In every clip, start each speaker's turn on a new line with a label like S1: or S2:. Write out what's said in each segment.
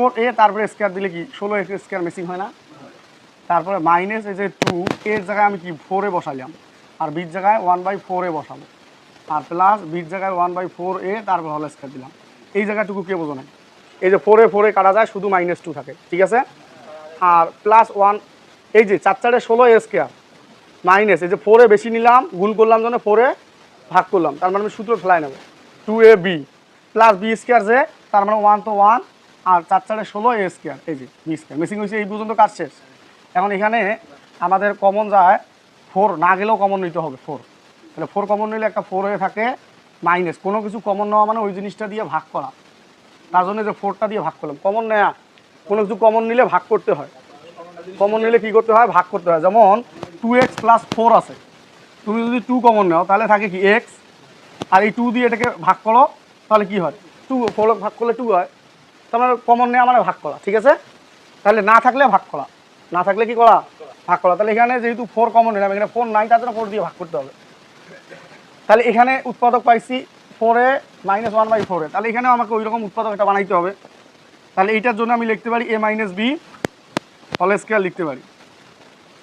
S1: 4a তারপরে square দিলে কি 16 স্কোয়ার মিসিং হয় না? তারপরে মাইনাস এই যে 2 এর জায়গায় আমি কি 4a বসাইলাম, আর বির জায়গায় 1/4a বসাবো, আর প্লাস বির জায়গায় 1/4a তারপর হোল স্কোয়ার দিলাম। এই জায়গাটুকু কে বোঝো না? এই যে 4a কাটা যায়, শুধু -2 থাকে, ঠিক আছে? আর প্লাস 1, এই যে 4 4 16 স্কোয়ার মাইনাস এই যে 4a বেশি নিলাম, গুণ করলাম জন্য 4a ভাগ করলাম, তার মানে আমি সূত্র ফেলাই নেব 2ab প্লাস বি স্কোয়ার, যে তার মানে 1 তো 1, আর 4 4 16 স্কোয়ার, এই যে বি স্কোয়ার মিসিং হয়েছে। এই পর্যন্ত কাজ শেষ। এখন এখানে আমাদের কমন যায় 4, না গেলেও কমন নিতে হবে 4। তাহলে 4 কমন নিলে একটা 4 হয়ে থাকে, মাইনাস কোনো কিছু কমন নেওয়া মানে ওই জিনিসটা দিয়ে ভাগ করা, তার জন্য যে 4টা দিয়ে ভাগ করলাম। কমন নেয়া, কোনো কিছু কমন নিলে ভাগ করতে হয়। কমন নিলে কী করতে হয়? ভাগ করতে হয়। যেমন 2x + 4 আছে, তুমি যদি 2 কমন নাও তাহলে থাকে কি x, আর এই 2 দিয়ে এটাকে ভাগ করো, তাহলে কি হয়? 2, 4 ভাগ করলে 2 হয়। তার মানে কমন নেওয়া মানে ভাগ করা, ঠিক আছে? তাহলে না থাকলে ভাগ করা, না থাকলে কি করা? ভাগ করা। তাহলে এখানে যেহেতু 4 কমন নিলাম, এখানে 4 নাই, তার জন্য 4 দিয়ে ভাগ করতে হবে। তাহলে এখানে উৎপাদক পাইছি 4a - 1/4a, তাহলে এখানেও আমাকে ওই রকম উৎপাদক এটা বানাইতে হবে। তাহলে এইটার জন্য আমি লিখতে পারি a - b হোল স্কোয়ার লিখতে পারি,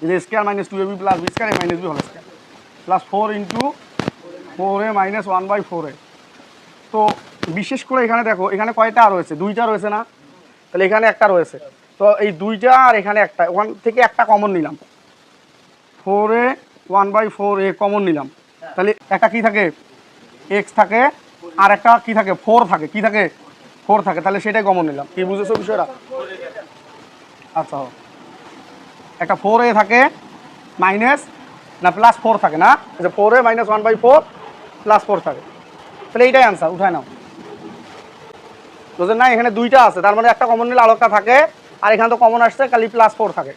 S1: যে square - 2ab + b square a - b whole square plus 4 × 4a - 1/4a। তো বিশেষ করে এখানে দেখো, এখানে কয়টা রয়েছে? 2টা রয়েছে না? তাহলে এখানে একটা রয়েছে, তো এই 2টা আর এখানে একটা, ওখান থেকে একটা কমন নিলাম, 4a 1/4a কমন নিলাম। তাহলে একটা কি থাকে? x থাকে, আর একটা কি থাকে? 4 থাকে। কি থাকে? 4 থাকে। তাহলে সেটাই কমন নিলাম। কি বুঝেছো বিষয়টা? আচ্ছা, একটা 4a থাকে মাইনাস না প্লাস 4 থাকে না, যে 4a - 1/4 প্লাস 4 থাকে। তাহলে এইটাই আনসার, উঠায় নাও। বুঝলেন না? এখানে 2টা আছে, তার মানে একটা কমন নিলে আরেকটা থাকে, আর এখানে তো কমন আসছে, খালি +4 থাকে।